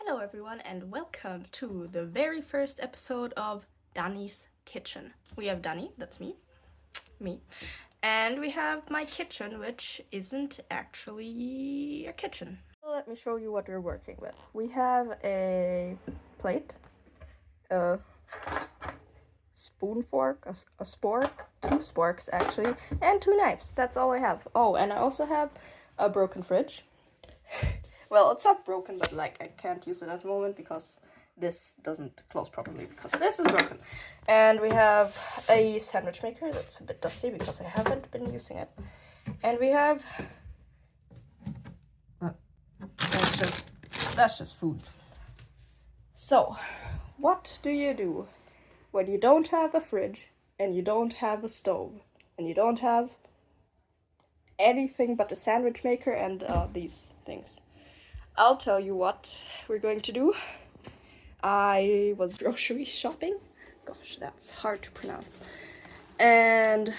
Hello everyone and welcome to the very first episode of Dani's Kitchen. We have Dani, that's me, and we have my kitchen, which isn't actually a kitchen. Let me show you what we're working with. We have a plate, a spoon fork, a spork, two sporks actually, and two knives. That's all I have. Oh, and I also have a broken fridge. Well, it's not broken, but like I can't use it at the moment because this doesn't close properly because this is broken. And we have a sandwich maker that's a bit dusty because I haven't been using it. And we have that's just food. So, what do you do when you don't have a fridge and you don't have a stove and you don't have anything but a sandwich maker and these things? I'll tell you what we're going to do. I was grocery shopping. Gosh, that's hard to pronounce. And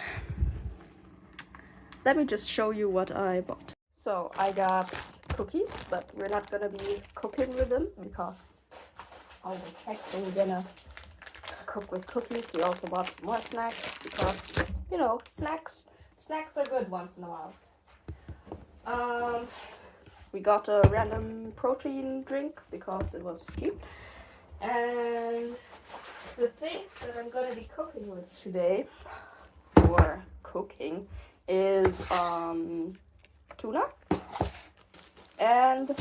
let me just show you what I bought. So I got cookies, but we're not gonna be cooking with them because I was actually gonna cook with cookies. We also bought some more snacks because, you know, snacks are good once in a while. We got a random protein drink because it was cheap. And the things that I'm gonna be cooking with today, or cooking, is tuna and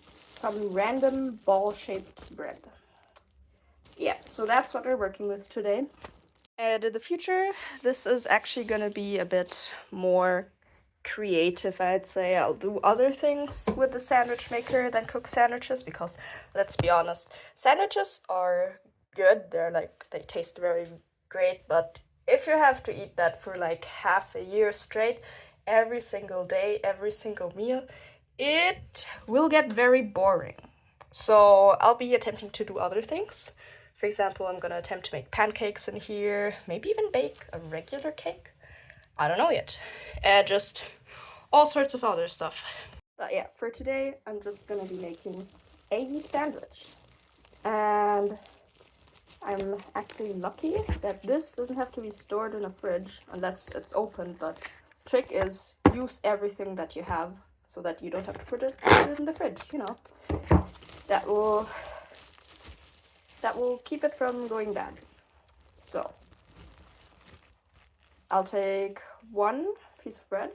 some random ball-shaped bread. Yeah, so that's what we're working with today. And in the future, this is actually gonna be a bit more creative, I'd say. I'll do other things with the sandwich maker than cook sandwiches because, let's be honest, sandwiches are good. They taste very great, but if you have to eat that for like half a year straight, every single day, every single meal, it will get very boring. So I'll be attempting to do other things. For example, I'm gonna attempt to make pancakes in here, maybe even bake a regular cake. I don't know yet. And just all sorts of other stuff. But yeah, for today, I'm just gonna be making a sandwich. And I'm actually lucky that this doesn't have to be stored in a fridge unless it's open, but trick is use everything that you have so that you don't have to put it in the fridge, you know. That will keep it from going bad. So I'll take one piece of bread.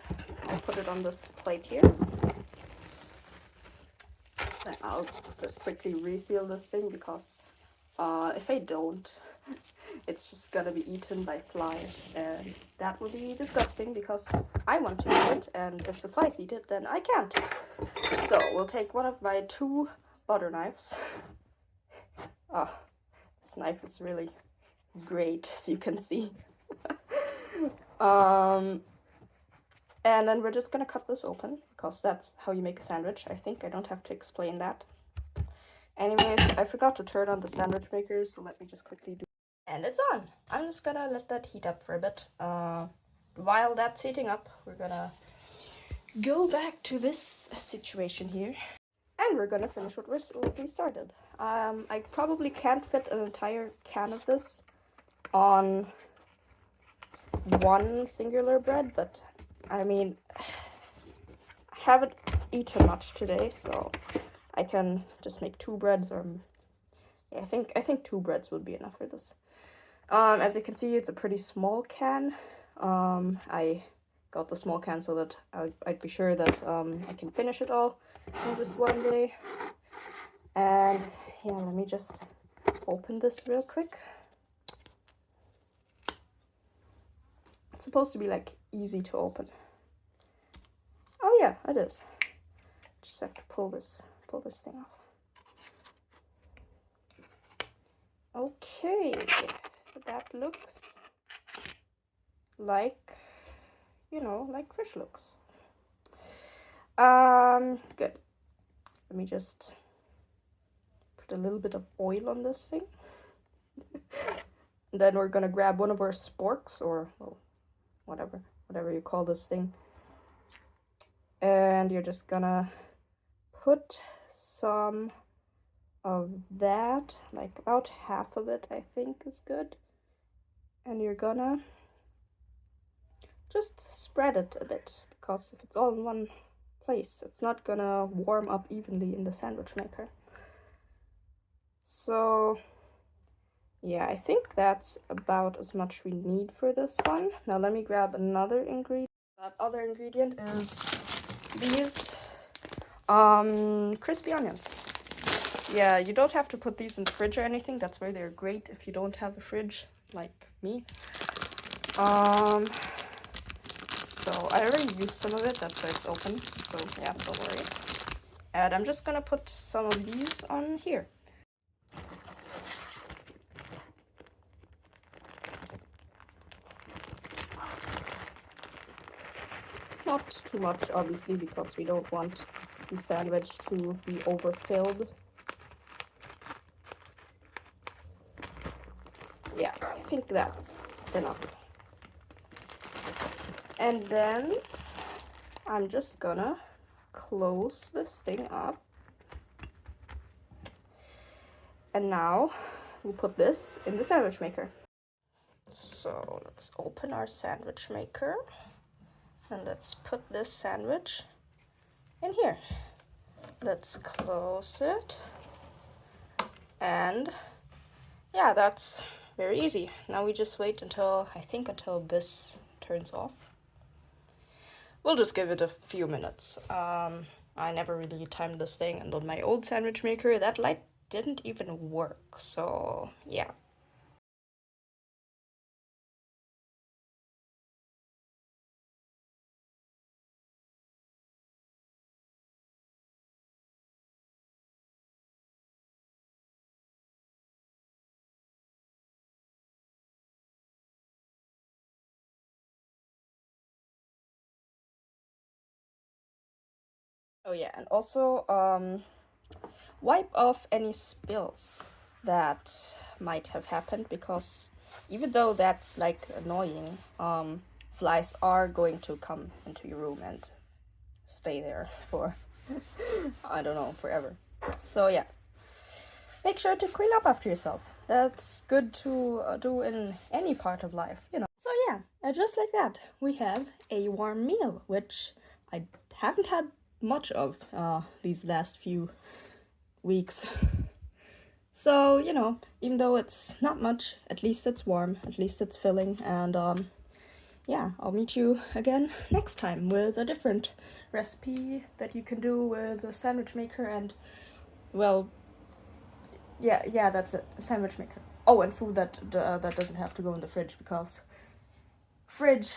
I'll put it on this plate here. Then I'll just quickly reseal this thing because if I don't, it's just gonna be eaten by flies, and that would be disgusting because I want to eat it, and if the flies eat it, then I can't. So we'll take one of my two butter knives. Oh, this knife is really great, as you can see. And then we're just gonna cut this open because that's how you make a sandwich. I think I don't have to explain that. Anyways, I forgot to turn on the sandwich maker, so let me just quickly do. And it's on. I'm just gonna let that heat up for a bit. While that's heating up, we're gonna go back to this situation here, and we're gonna finish what we started. I probably can't fit an entire can of this on one singular bread, but I mean, I haven't eaten much today, so I can just make two breads, or yeah, I think two breads would be enough for this. As you can see, it's a pretty small can. I got the small can so that I'd be sure that I can finish it all in just one day. And yeah, let me just open this real quick. It's supposed to be like easy to open. Oh yeah, it is. Just have to pull this thing off. Okay, that looks like, you know, like fish looks. Good. Let me just put a little bit of oil on this thing. And then we're gonna grab one of our sporks, or well, whatever you call this thing. And you're just gonna put some of that, like about half of it I think is good. And you're gonna just spread it a bit, because if it's all in one place, it's not gonna warm up evenly in the sandwich maker. So yeah, I think that's about as much we need for this one. Now let me grab another ingredient. That other ingredient is these crispy onions. Yeah, you don't have to put these in the fridge or anything. That's why they're great if you don't have a fridge like me. So I already used some of it, that's why it's open. So yeah, don't worry. And I'm just gonna put some of these on here. Not too much, obviously, because we don't want the sandwich to be overfilled. Yeah, I think that's enough. And then I'm just gonna close this thing up. And now we'll put this in the sandwich maker. So let's open our sandwich maker. And let's put this sandwich in here. Let's close it. And yeah, that's very easy. Now we just wait until, I think until this turns off. We'll just give it a few minutes. I never really timed this thing, and on my old sandwich maker, that light didn't even work, so yeah. Oh yeah, and also wipe off any spills that might have happened, because even though that's like annoying, flies are going to come into your room and stay there for I don't know, forever. So yeah, make sure to clean up after yourself. That's good to do in any part of life, you know. So yeah, just like that, we have a warm meal, which I haven't had much of these last few weeks. So, you know, even though it's not much, at least it's warm, at least it's filling, and yeah, I'll meet you again next time with a different recipe that you can do with a sandwich maker. And, well, yeah, that's it, a sandwich maker. Oh, and food that that doesn't have to go in the fridge, because fridge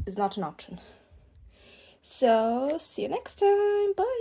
is not an option. So, see you next time, bye!